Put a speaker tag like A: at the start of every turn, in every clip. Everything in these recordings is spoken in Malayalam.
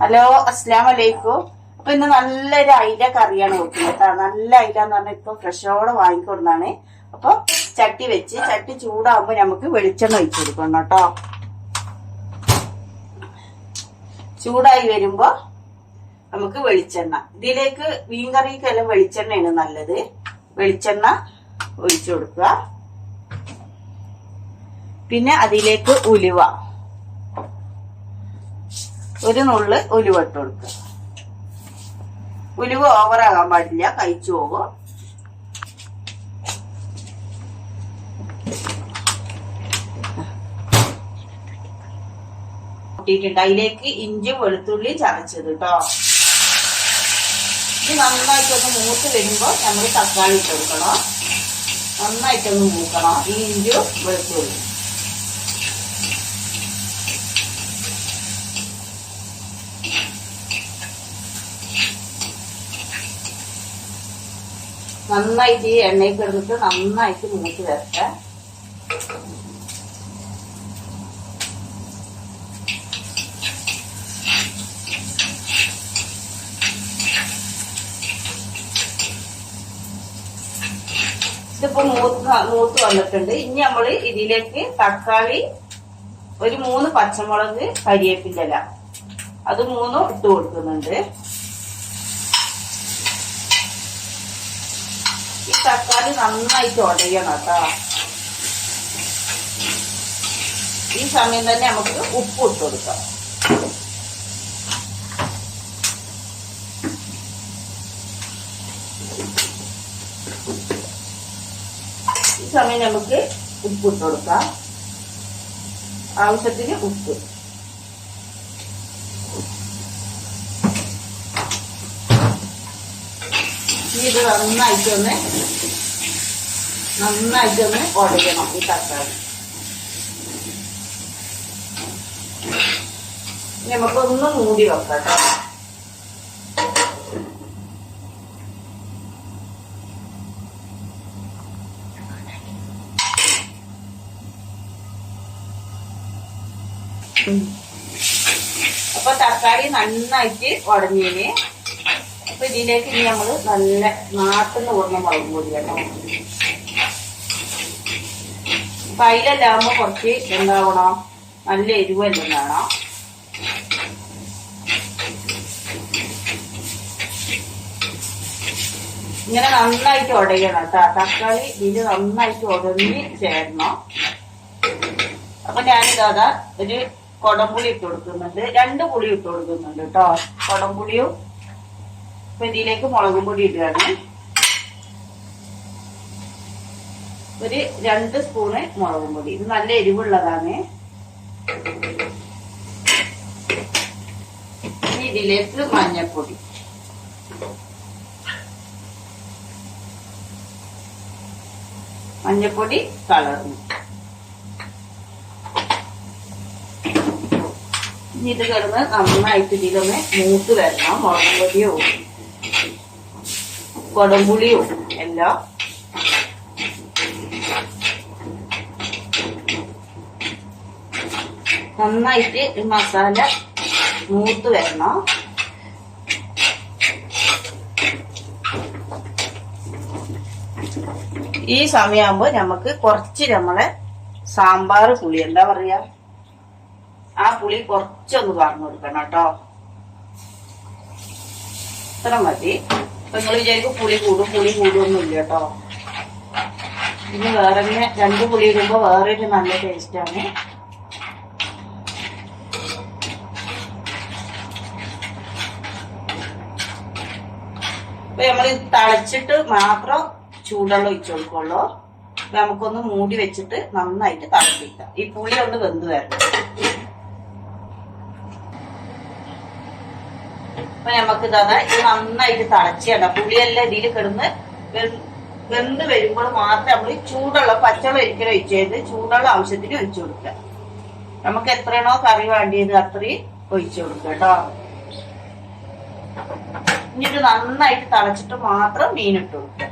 A: ഹലോ, അസ്സലാമു അലൈക്കും. അപ്പൊ ഇന്ന് നല്ലൊരു അയില കറിയാണ് വെക്കുന്നത്. നല്ല അയില എന്ന് പറഞ്ഞാൽ ഇപ്പൊ ഫ്രഷോടെ വാങ്ങിക്കൊടുന്നാണ്. അപ്പൊ ചട്ടി വെച്ച് ചട്ടി ചൂടാകുമ്പോ നമുക്ക് വെളിച്ചെണ്ണ ഒഴിച്ചു കൊടുക്കണം കേട്ടോ. ചൂടായി വരുമ്പോ നമുക്ക് വെളിച്ചെണ്ണ, ഇതിലേക്ക് മീൻകറിക്കെല്ലാം വെളിച്ചെണ്ണയാണ് നല്ലത്. വെളിച്ചെണ്ണ ഒഴിച്ചു കൊടുക്കുക. പിന്നെ അതിലേക്ക് ഉലുവ, ഒരു നുള്ള് ഉലുവ ഇട്ട് കൊടുക്കുക. ഉലുവ ഓവറാകാൻ പാടില്ല, കഴിച്ചു പോകും. കൂട്ടിയിട്ടുണ്ട്. അതിലേക്ക് ഇഞ്ചി വെളുത്തുള്ളി ചതച്ചത് കേട്ടോ. ഇത് നന്നായിട്ടൊന്ന് മൂത്ത് വരുമ്പോ നമ്മൾ തക്കാളി ഇട്ട് കൊടുക്കണം. നന്നായിട്ടൊന്ന് മൂക്കണം ഈ ഇഞ്ചും വെളുത്തുള്ളി. നന്നായിട്ട് ഈ എണ്ണയിൽ കിടന്നിട്ട് നന്നായിട്ട് മൂത്ത് വരട്ടെ. ഇതിപ്പോ മൂത്ത് വന്നിട്ടുണ്ട്. ഇനി നമ്മള് ഇതിലേക്ക് തക്കാളി, ഒരു 3 പച്ചമുളക്, കരിവേപ്പിൻ്റെ ഇല, അത് 3 ഇട്ട് കൊടുക്കുന്നുണ്ട്. ഈ തക്കാളി നന്നായിട്ട് ഉടയണം കേട്ടോ. ഈ സമയം തന്നെ നമുക്ക് ഉപ്പ് ഇട്ട് കൊടുക്കാം. ഈ സമയം നമുക്ക് ഉപ്പ് ഇട്ട് കൊടുക്കാം. ആവശ്യത്തിന് ഉപ്പ്. ഇത് നന്നായിട്ടൊന്ന് ഉടയണം ഈ തക്കാളി. നമുക്കൊന്ന് മൂടി വെക്കാം കേട്ടോ. അപ്പൊ തക്കാളി നന്നായിട്ട് ഉടഞ്ഞേന്. അപ്പൊ ഇതിലേക്ക് ഇനി നമ്മള് നല്ല നാട്ടിന്ന് കൊടുന്ന മുളക് പൊടി കേട്ടോ. അപ്പൊ അതിലെല്ലാകുമ്പോ കുറച്ച് എന്താവണം, നല്ല എരിവെല്ലാം വേണം. ഇങ്ങനെ നന്നായിട്ട് ഉടയണം കേട്ടോ. തക്കാളി ഇതിന് നന്നായിട്ട് ഉടഞ്ഞ് ചേരണം. അപ്പൊ ഞാനിതാ ഒരു കൊടംപുളി ഇട്ട് കൊടുക്കുന്നുണ്ട്, 2 പുളി ഇട്ട് കൊടുക്കുന്നുണ്ട് കേട്ടോ. കൊടംപുളിയും. അപ്പൊ ഇതിലേക്ക് മുളകും പൊടി ഇടുകയാണ്. ഒരു 2 സ്പൂണ് മുളകും പൊടി. ഇത് നല്ല എരിവുള്ളതാണ്. ഇനി ഇതിലേക്ക് മഞ്ഞൾപ്പൊടി, മഞ്ഞൾപ്പൊടി കളർന്നു. ഇനി ഇത് കിടന്ന് നന്നായിട്ട് ഇതിലൊന്ന് മൂത്ത് വരണം. മുളക് പൊടിയോ കൊടംപുളിയോ എല്ലാം. നന്നായിട്ട് ഈ മസാല മൂത്ത് വരണം. ഈ സമയമാകുമ്പോ നമുക്ക് കുറച്ച് നമ്മളെ സാമ്പാർ പുളി, എന്താ പറയാ, ആ പുളി കുറച്ചൊന്ന് പറഞ്ഞു കൊടുക്കണം കേട്ടോ. ഇത്ര മതി. അപ്പൊ നിങ്ങൾ വിചാരിക്കും പുളി കൂടുമൊന്നുമില്ല കേട്ടോ. ഇനി വേറെ 2 പുളി ഇടുമ്പോ വേറൊരു നല്ല ടേസ്റ്റാണ്. അപ്പൊ നമ്മൾ തളച്ചിട്ട് മാത്രം ചൂടുവെള്ളം ഒഴിച്ചു കൊടുക്കുള്ളൂ. അപ്പൊ നമുക്കൊന്ന് മൂടി വെച്ചിട്ട് നന്നായിട്ട് തിളപ്പിക്കാം. ഈ പുളി ഒന്ന് വെന്ത് വരണം. അപ്പൊ നമുക്ക് ഇത് നന്നായിട്ട് തിളച്ചാണ്. പുളിയെല്ലാം ഇതിൽ കിടന്ന് വെന്ത് വരുമ്പോൾ മാത്രം നമ്മൾ ചൂടുള്ള പച്ചവെള്ളം ഒരിക്കലും ഒഴിച്ചത്, ചൂടുള്ള ആവശ്യത്തിന് ഒഴിച്ചു കൊടുക്കുക. നമുക്ക് എത്രയാണോ കറി വേണ്ടിയത് അത്രയും ഒഴിച്ചു കൊടുക്കുക കേട്ടോ. ഇനിയിട്ട് നന്നായിട്ട് തിളച്ചിട്ട് മാത്രം മീനിട്ട് കൊടുക്കുക.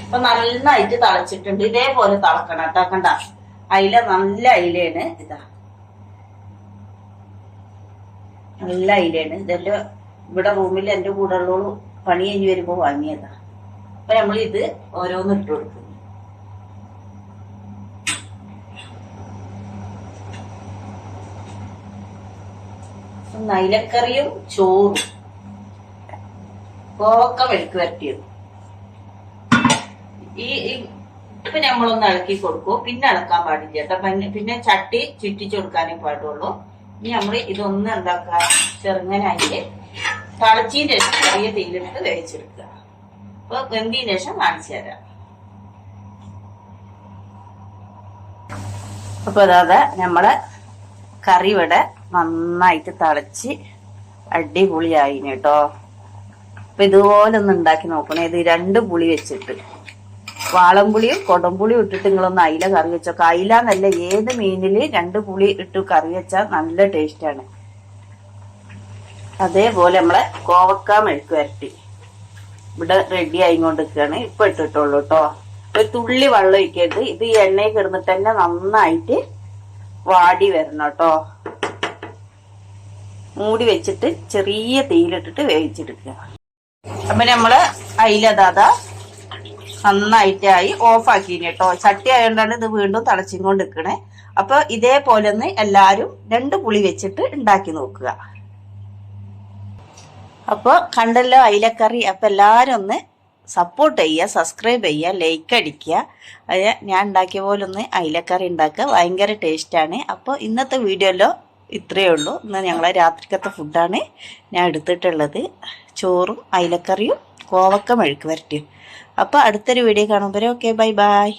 A: അപ്പൊ നന്നായിട്ട് തിളച്ചിട്ടുണ്ട്. ഇതേപോലെ തിളക്കണം കേട്ടോ. കണ്ട അയില നല്ല അയിലയാണ്. ഇതാ നല്ല അയിലയാണ്. ഇതെന്റെ ഇവിടെ റൂമിൽ എന്റെ കൂടെ ഉള്ളോളൂ പണി കഴിഞ്ഞ് വരുമ്പോ വാങ്ങിയതാ. അപ്പൊ നമ്മൾ ഇത് ഓരോന്ന് ഇട്ട് കൊടുക്കുന്നു. അയിലക്കറിയും ചോറും കോവക്ക വെളുക്ക് വരട്ടിയത്. ഈ ഇപ്പൊ നമ്മളൊന്ന് ഇളക്കി കൊടുക്കും. പിന്നെ ഇളക്കാൻ പാടില്ല കേട്ടോ. പിന്നെ ചട്ടി ചുറ്റിച്ചു കൊടുക്കാനേ പാടുള്ളൂ. ഇനി നമ്മള് ഇതൊന്നും എന്താക്കുക, ചെറുങ്ങനായിട്ട് തളച്ചതിന് ശേഷം ചെറിയ തീയിലിട്ട് വേവിച്ചെടുക്കുക. അപ്പൊ വെന്തതിന് ശേഷം കാണിച്ചു തരാം. അപ്പൊ അതാ നമ്മളെ കറി ഇവിടെ നന്നായിട്ട് തിളച്ച് അടിപൊളിയായിന് കേട്ടോ. അപ്പൊ ഇതുപോലെ ഒന്ന് ഉണ്ടാക്കി നോക്കണേ. ഇത് 2 പുളി വെച്ചിട്ട്, വാളംപുളിയും കൊടംപുളിയും ഇട്ടിട്ട് നിങ്ങളൊന്ന് അയില കറി വെച്ചോ. അയില എന്നല്ല, ഏത് മീനില് 2 പുളി ഇട്ട് കറി വെച്ചാൽ നല്ല ടേസ്റ്റാണ്. അതേപോലെ നമ്മളെ കോവക്ക മെഴുക്ക് വരട്ടി ഇവിടെ റെഡി ആയിക്കൊണ്ടിരിക്കുകയാണ്. ഇപ്പൊ ഇട്ടിട്ടുള്ളൂ കേട്ടോ. ഒരു തുള്ളി വെള്ളം ഒഴിക്കരുത്. ഇത് ഈ എണ്ണയിൽ കിടന്നിട്ട് തന്നെ നന്നായിട്ട് വാടി വരണം കേട്ടോ. മൂടി വെച്ചിട്ട് ചെറിയ തീയിലിട്ടിട്ട് വേവിച്ചെടുക്കുക. അപ്പൊ നമ്മള് അയിലതാ നന്നായിട്ടായി ഓഫാക്കിന് കേട്ടോ. ചട്ടി ആയതുകൊണ്ടാണ് ഇത് വീണ്ടും തിളച്ചിക്കൊണ്ട് നിൽക്കണേ. അപ്പൊ ഇതേപോലെ ഒന്ന് എല്ലാരും 2 പുളി വെച്ചിട്ട് ഉണ്ടാക്കി നോക്കുക. അപ്പൊ കണ്ടല്ലോ അയിലക്കറി. അപ്പൊ എല്ലാരും ഒന്ന് സപ്പോർട്ട് ചെയ്യുക, സബ്സ്ക്രൈബ് ചെയ്യുക, ലൈക്ക് അടിക്കുക. അത് ഞാൻ ഉണ്ടാക്കിയ പോലെ ഒന്ന് അയിലക്കറി ഉണ്ടാക്കുക. ഭയങ്കര ടേസ്റ്റാണ്. അപ്പോൾ ഇന്നത്തെ വീഡിയോയിലോ ഇത്രയേ ഉള്ളൂ. ഇന്ന് ഞങ്ങളെ രാത്രിക്കത്തെ ഫുഡാണ് ഞാൻ എടുത്തിട്ടുള്ളത്. ചോറും അയിലക്കറിയും കോവക്ക മെഴുക്ക് വരട്ടിയും. അപ്പോൾ അടുത്തൊരു വീഡിയോ കാണുമ്പോൾ ഓക്കെ, ബൈ ബൈ.